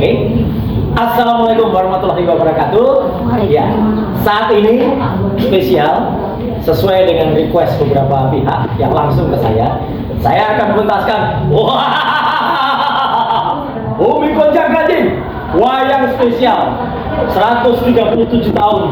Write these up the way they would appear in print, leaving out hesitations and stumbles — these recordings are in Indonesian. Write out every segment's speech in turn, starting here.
Oke. Assalamualaikum warahmatullahi wabarakatuh. Ya, saat ini spesial sesuai dengan request beberapa pihak yang langsung ke saya. Saya akan menuntaskan Bumi Gonjang Ganjing wayang spesial 137 tahun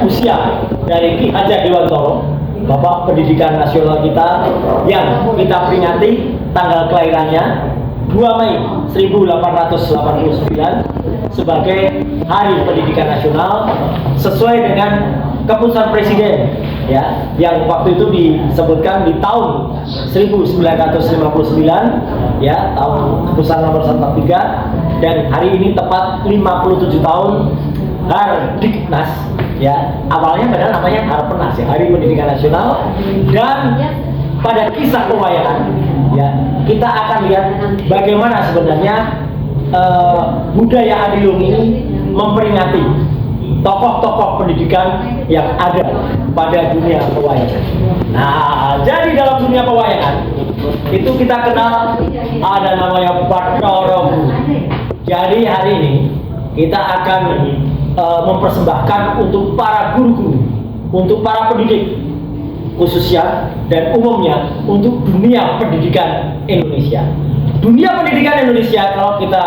usia dari Ki Hajar Dewantara, Bapak Pendidikan Nasional kita yang kita peringati tanggal kelahirannya 2 Mei 1889 sebagai Hari Pendidikan Nasional sesuai dengan keputusan Presiden ya, yang waktu itu disebutkan di tahun 1959 ya, tahun keputusan nomor 143, dan hari ini tepat 57 tahun Hardiknas ya, awalnya padahal namanya Harpenas ya, Hari Pendidikan Nasional. Dan pada kisah pewayangan ya, kita akan lihat bagaimana sebenarnya budaya Adilung ini memperingati tokoh-tokoh pendidikan yang ada pada dunia pewayangan. Nah, jadi dalam dunia pewayangan itu kita kenal ada namanya Bathara Guru. Jadi hari ini kita akan mempersembahkan untuk para guru-guru, untuk para pendidik khususnya dan umumnya untuk dunia pendidikan Indonesia. Dunia pendidikan Indonesia kalau kita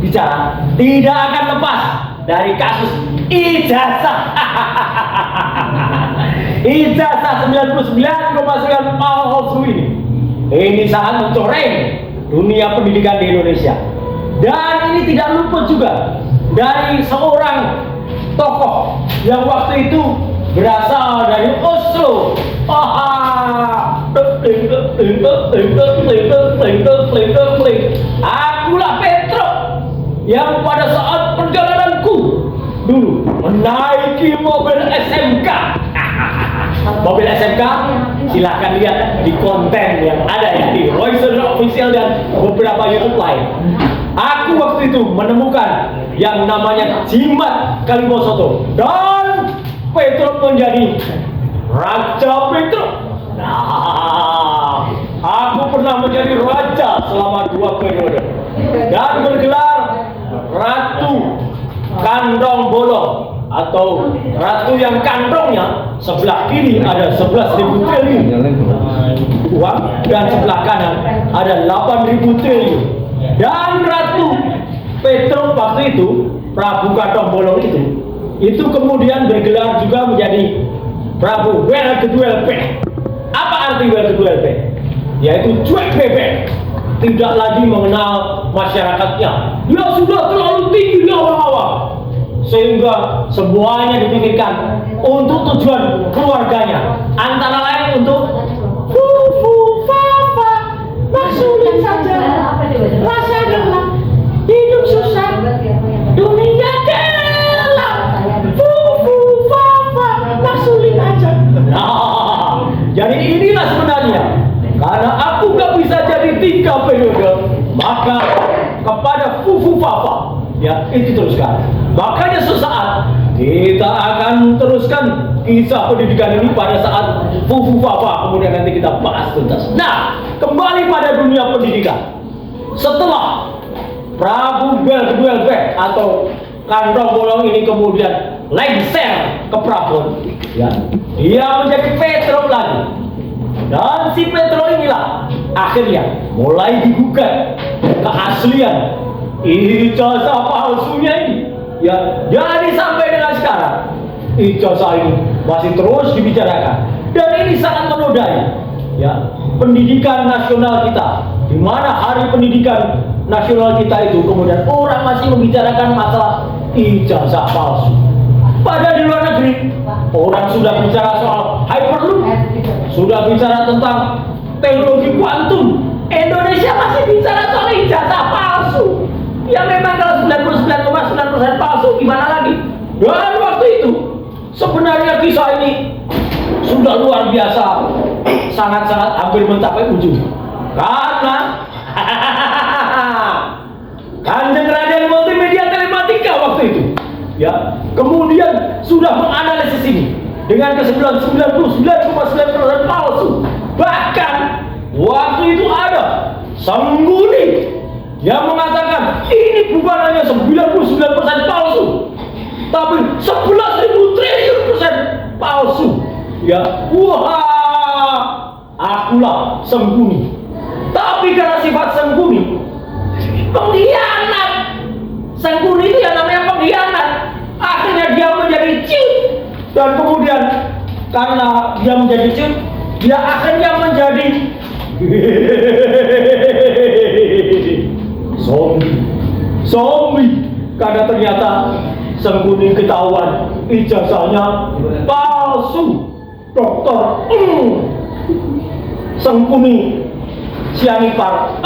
bicara tidak akan lepas dari kasus ijazah. Ijazah 99,9 palsu ini. Ini sangat mencoreng dunia pendidikan di Indonesia. Dan ini tidak luput juga dari seorang tokoh yang waktu itu berasal dari Oslo. Akulah Petro yang pada saat perjalananku dulu menaiki mobil SMK. Mobil SMK silahkan lihat di konten yang ada ya di Royce Official dan beberapa YouTube lain. Aku waktu itu menemukan yang namanya jimat Kalimosoto dan Petro menjadi Raja Petro. Nah, aku pernah menjadi raja selama 2 periode dan bergelar Ratu Kandong Bolong, atau ratu yang kantongnya sebelah kiri ada 11.000 triliun uang dan sebelah kanan ada 8.000 triliun. Dan Ratu Petro waktu itu, Prabu Kantong Bolong itu kemudian bergelar juga menjadi Prabu Welgeduelpe. Apa arti Welgeduelpe? Yaitu cuek bebek, tidak lagi mengenal masyarakatnya. Dia sudah terlalu tinggi di awang-awang, sehingga semuanya dipikirkan untuk tujuan keluarganya, antara lain untuk fufu papa maksudnya saja rasa gelap, hidup susah, dunia gelap, fufu papa maksudnya aja. Nah, jadi inilah sebenarnya, karena aku gak bisa jadi 3 periode, maka kepada fufu papa ya itu teruskan. Makanya sesaat kita akan teruskan kisah pendidikan ini pada saat Fufu Papa, kemudian nanti kita bahas tuntas. Nah, kembali pada dunia pendidikan. Setelah Prabu Welgeduelpe atau Kantong Bolong ini kemudian lengser ke Prabon, ya, dia menjadi Petro lagi. Dan si Petro inilah akhirnya mulai digugat keaslian ijazah palsunya ini. Ya, jadi sampai dengan sekarang ijazah ini masih terus dibicarakan dan ini sangat menodai ya pendidikan nasional kita, di mana Hari Pendidikan Nasional kita itu kemudian orang masih membicarakan masalah ijazah palsu. Padahal di luar negeri orang sudah bicara soal hyperloop, sudah bicara tentang teknologi kuantum. Indonesia masih bicara soal ijazah palsu. Ya memang kalau 99,9% palsu, gimana lagi? Dan waktu itu sebenarnya kisah ini sudah luar biasa, sangat-sangat hampir mencapai ujung. Karena Kanjeng Raden Multimedia Telematika waktu itu ya kemudian sudah menganalisis ini dengan kesimpulan 99,9% palsu. Bahkan waktu itu ada Sangguni yang mengatakan bukan hanya 99% palsu, tapi 11.000 triliun persen palsu. Ya, wah, akulah Sengkuni. Tapi karena sifat Sengkuni, pengkhianat. Sengkuni itu yang namanya pengkhianat. Akhirnya dia menjadi ciut, dan kemudian karena dia menjadi ciut, dia akhirnya menjadi zombie. Karena ternyata Sengkuni ketahuan ijazahnya palsu. Dokter Sengkuni Sianipar,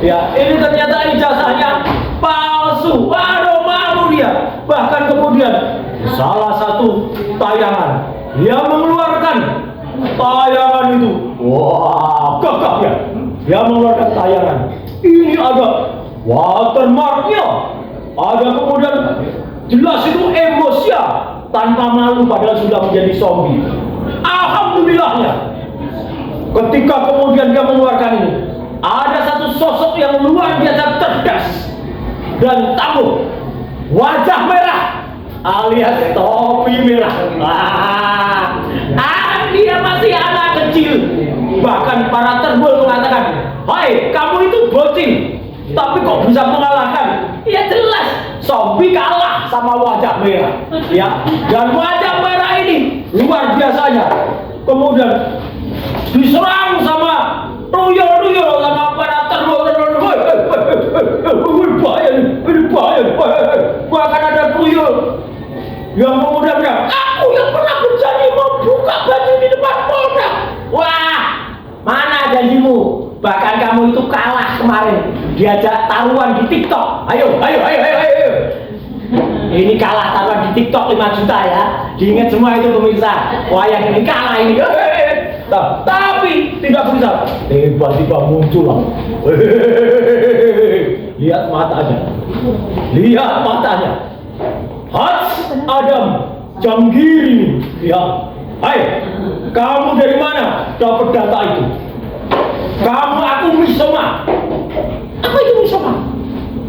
ya, ini ternyata ijazahnya palsu. Waduh, malu dia. Bahkan kemudian salah satu tayangan dia mengeluarkan tayangan itu. Wah, gagah ya. Dia mengeluarkan tayangan. Ini ada watermarknya. Ada kemudian jelas itu emosia, tanpa malu padahal sudah menjadi zombie. Alhamdulillahnya, ketika kemudian dia mengeluarkan ini, ada satu sosok yang luar biasa cerdas dan tangguh, wajah merah alias topi merah. Dia masih anak kecil. Bahkan para terbul mengatakan, "Hai, kamu itu bocil, tapi kok bisa mengalahkan?" Ya jelas, zombie kalah sama wajah merah. Ya, dan wajah merah ini luar biasanya. Kemudian diserang sama tuyul sama para terbul. Bahaya. Bahkan ada tuyul yang kemudian bilang, "Aku yang pernah berjanji membuka baju di depan Polda." Wah, mana janjimu? Bahkan kamu itu kalah kemarin diajak taruhan di TikTok. Ayo. Ini kalah taruhan di TikTok 5 juta ya. Diingat semua itu pemirsa. Wah, yang ini kalah ini. Tapi tidak bisa. Tiba-tiba muncul lah. Lihat matanya. Hats Adam Janggiri. Ya. Hai, kamu dari mana dapat data itu? Aku Misoma. Apa itu Misoma?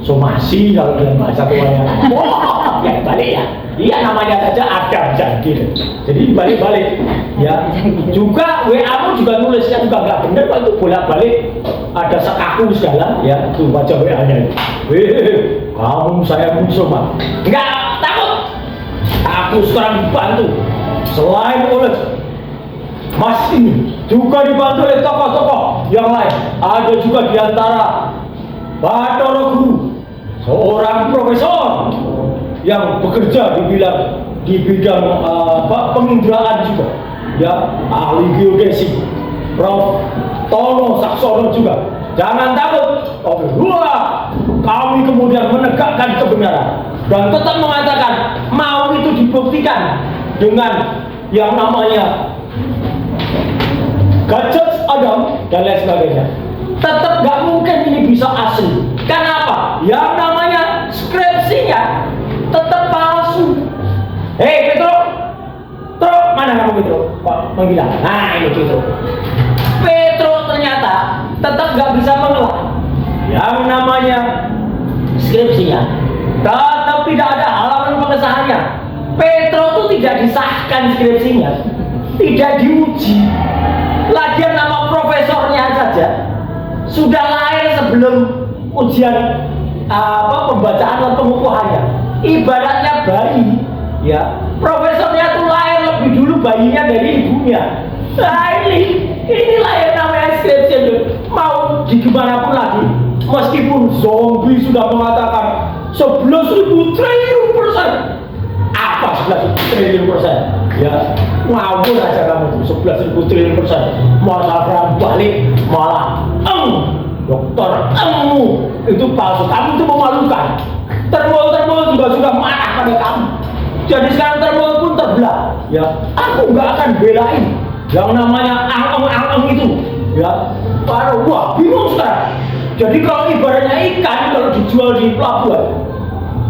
Somasi kalau dalam bahasa tuanya. Wah, ya balik ya. Iya, namanya saja Adam Janggiri. Jadi balik-balik. Ya. Juga WA-mu juga nulisnya juga nggak benar, Pak, itu bolak-balik ada sekaku segala. Ya, itu baca WA-nya. Kamu saya Misoma. Enggak takut. Aku sekarang dibantu. Selain oleh Mas ini juga dibantu oleh tokoh-tokoh yang lain. Ada juga diantara Bathara Guru, seorang profesor yang bekerja di bidang penginderaan juga, ya, ahli geodesi, Prof. Tono Saksono juga. Jangan takut. Kami kemudian menegakkan kebenaran dan tetap mengatakan mau itu dibuktikan dengan yang namanya gadget Adam dan lain sebagainya. Tetap gak mungkin ini bisa asli. Kenapa? Yang namanya skripsinya tetap palsu. Hei Petro, mana kamu Petro? Kok menghilang? Nah ini Petro. Petro ternyata tetap gak bisa mengelak yang namanya skripsinya. Tetap tidak ada halaman pengesahannya. Petro itu tidak disahkan skripsinya, tidak diuji. Lagian nama profesornya saja sudah lahir sebelum ujian pembacaan dan pengukuhannya. Ibaratnya bayi, ya. Profesornya itu lahir lebih dulu bayinya dari ibunya. Nah inilah yang namanya skripsi. Mau digimanapun lagi, meskipun zombie sudah mengatakan 11.000 triliun persen. Apa 11 triliun persen? Ya, ngawur aja kamu tuh 11.000 triliun persen. Malah balik, malah dokter itu palsu. Kamu itu memalukan. Terbol juga sudah marah pada kamu. Jadi sekarang terbol pun terbelah. Ya, aku nggak akan belain yang namanya angeng itu. Ya, wah bingung sekarang. Jadi kalau ibaratnya ikan kalau dijual di pelabuhan,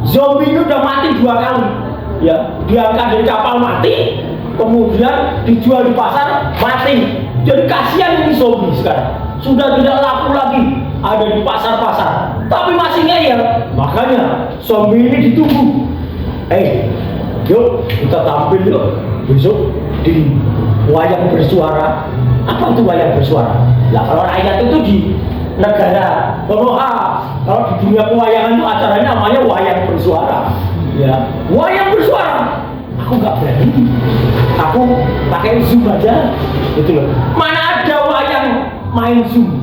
zombie itu udah mati 2 kali. Ya, diangkat dari kapal mati, kemudian dijual di pasar mati. Jadi kasihan ini zombie sekarang. Sudah tidak laku lagi ada di pasar-pasar, tapi masih ngeyel. Makanya zombie ini ditunggu. Yuk kita tampil yuk besok di wayang bersuara. Apa itu wayang bersuara? Lah kalau rakyat itu di negara Konoha, kalau di dunia pewayangan itu acaranya namanya wayang bersuara. Ya, wayang bersuara. Aku nggak berani. Aku pakai Zoom aja, gitu loh. Mana ada wayang main Zoom?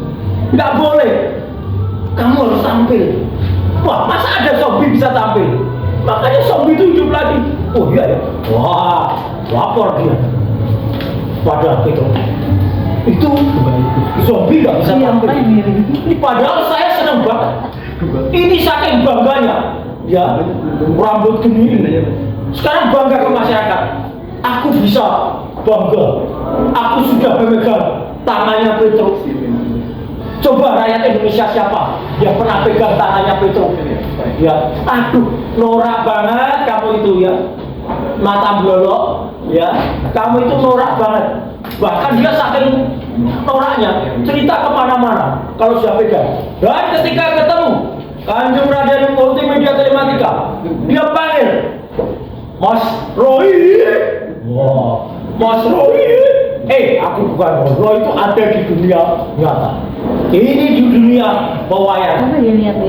Nggak boleh. Kamu harus tampil. Wah, masa ada zombie bisa tampil? Makanya zombie itu hidup lagi. Oh iya ya. Wah, lapor dia. Padahal itu zombie nggak bisa tampil. Padahal saya senang banget. Ini saking bangganya. Ya, rambut gini. Sekarang bangga ke masyarakat. Aku bisa bangga. Aku sudah memegang tangannya Petruk. Coba rakyat Indonesia siapa yang pernah pegang tangannya Petruk? Ya, aduh, norak banget kamu itu ya. Mata blolok, ya. Kamu itu norak banget. Bahkan dia saking noraknya cerita kemana-mana kalau sudah pegang. Dan ketika ketemu Kanjeng Raden Multimedia Telematika, dia panggil Mas Roy. Wah, Mas Roy. Aku bukan Mas Roy, itu ada di dunia nyata. Ini di dunia pewayangan.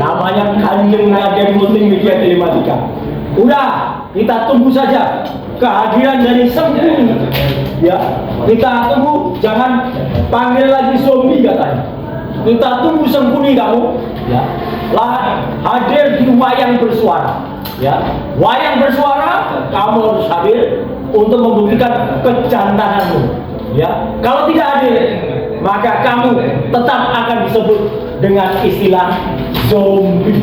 Namanya Kanjeng Raden Multimedia Telematika. Udah, kita tunggu saja kehadiran dari Sengkuni. Ya, kita tunggu, jangan panggil lagi zombie katanya. Kita tunggu Sengkuni kamu. Ya, lah hadir di wayang bersuara. Ya, wayang bersuara, kamu harus hadir untuk membuktikan kejantananmu. Ya, kalau tidak hadir, maka kamu tetap akan disebut dengan istilah zombie.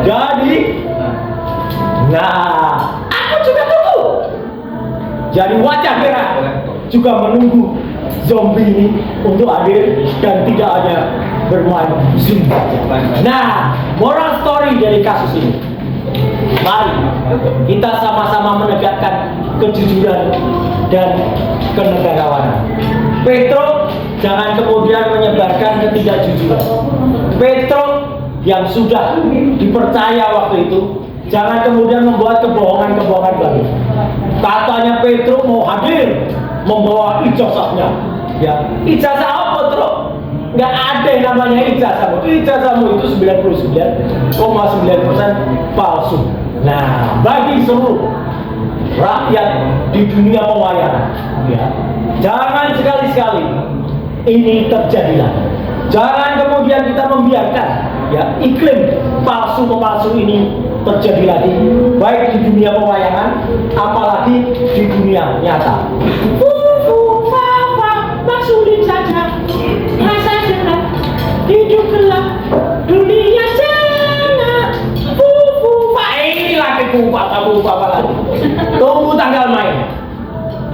Jadi, aku juga tunggu. Jadi wajah merah juga menunggu zombie ini untuk hadir dan tidak hanya bermain Zoom. Moral story dari kasus ini. Mari kita sama-sama menegakkan kejujuran dan kenegarawanan. Petruk jangan kemudian menyebarkan ketidakjujuran. Petruk yang sudah dipercaya waktu itu jangan kemudian membuat kebohongan-kebohongan baru. Katanya Petruk mau hadir membawa ijazahnya. Ya, ijazah apa Truk? Nggak ada yang namanya ijazahmu. Ijazahmu itu 99,9% palsu. Bagi seluruh rakyat di dunia pewayangan, ya, jangan sekali-sekali ini terjadilah. Jangan kemudian kita membiarkan ya iklim palsu-palsu ini terjadi lagi, baik di dunia pewayangan, apalagi di dunia nyata. Sulit saja, rasa gelap, hidup gelap, dunia sangat. Ini lagi buku lagi. Tunggu tanggal main.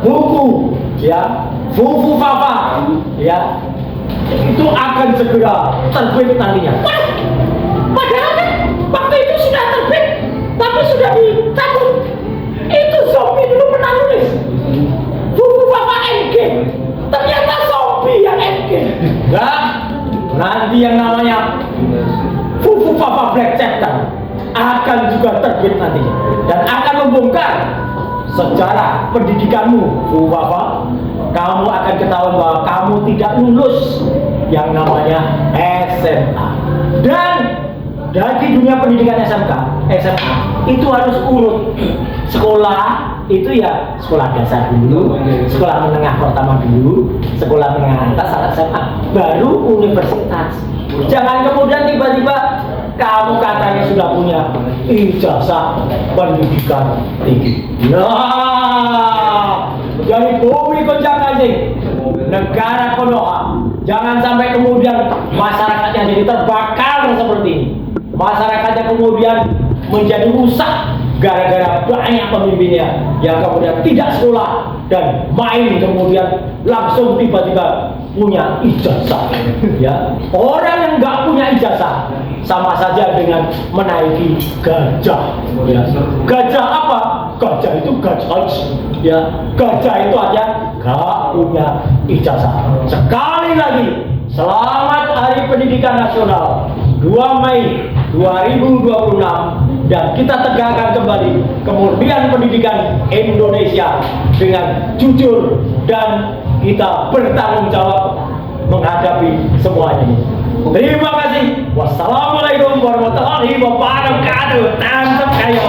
Buku, ya, Fufu Papa, ya, itu akan segera terbit nantinya. Padahal kan waktu itu sudah terbit, tapi sudah dicabut. Itu zombie dulu pernah nulis. Fufu Papa Endgame. Ternyata zombie yang endgame. Nanti yang namanya Fufu Papa Black Chapter akan juga terbit nanti dan akan membongkar sejarah pendidikanmu, Fufu Papa. Kamu akan ketahuan bahwa kamu tidak lulus yang namanya SMA. Dan dari dunia pendidikan SMA itu harus urut. Sekolah itu ya sekolah dasar dulu, sekolah menengah pertama dulu, sekolah menengah atas SMA, baru universitas. Jangan kemudian tiba-tiba kamu katanya sudah punya ijazah pendidikan tinggi. Jadi bumi goncang-ganjing negara Konoha. Jangan sampai kemudian masyarakatnya jadi terbakar seperti ini. Masyarakatnya kemudian menjadi rusak gara-gara banyak pemimpinnya yang kemudian tidak sekolah dan main kemudian langsung tiba-tiba punya ijazah. Ya, orang yang nggak punya ijazah sama saja dengan menaiki gajah. Ya. Gajah apa? Gajah itu gajah. Ya, gajah itu aja nggak punya ijazah. Sekali lagi Selamat Hari Pendidikan Nasional 2 Mei 2026, dan kita tegakkan kembali kemurnian pendidikan Indonesia dengan jujur dan kita bertanggung jawab menghadapi semuanya. Terima kasih. Wassalamualaikum warahmatullahi wabarakatuh. Tantap kayo.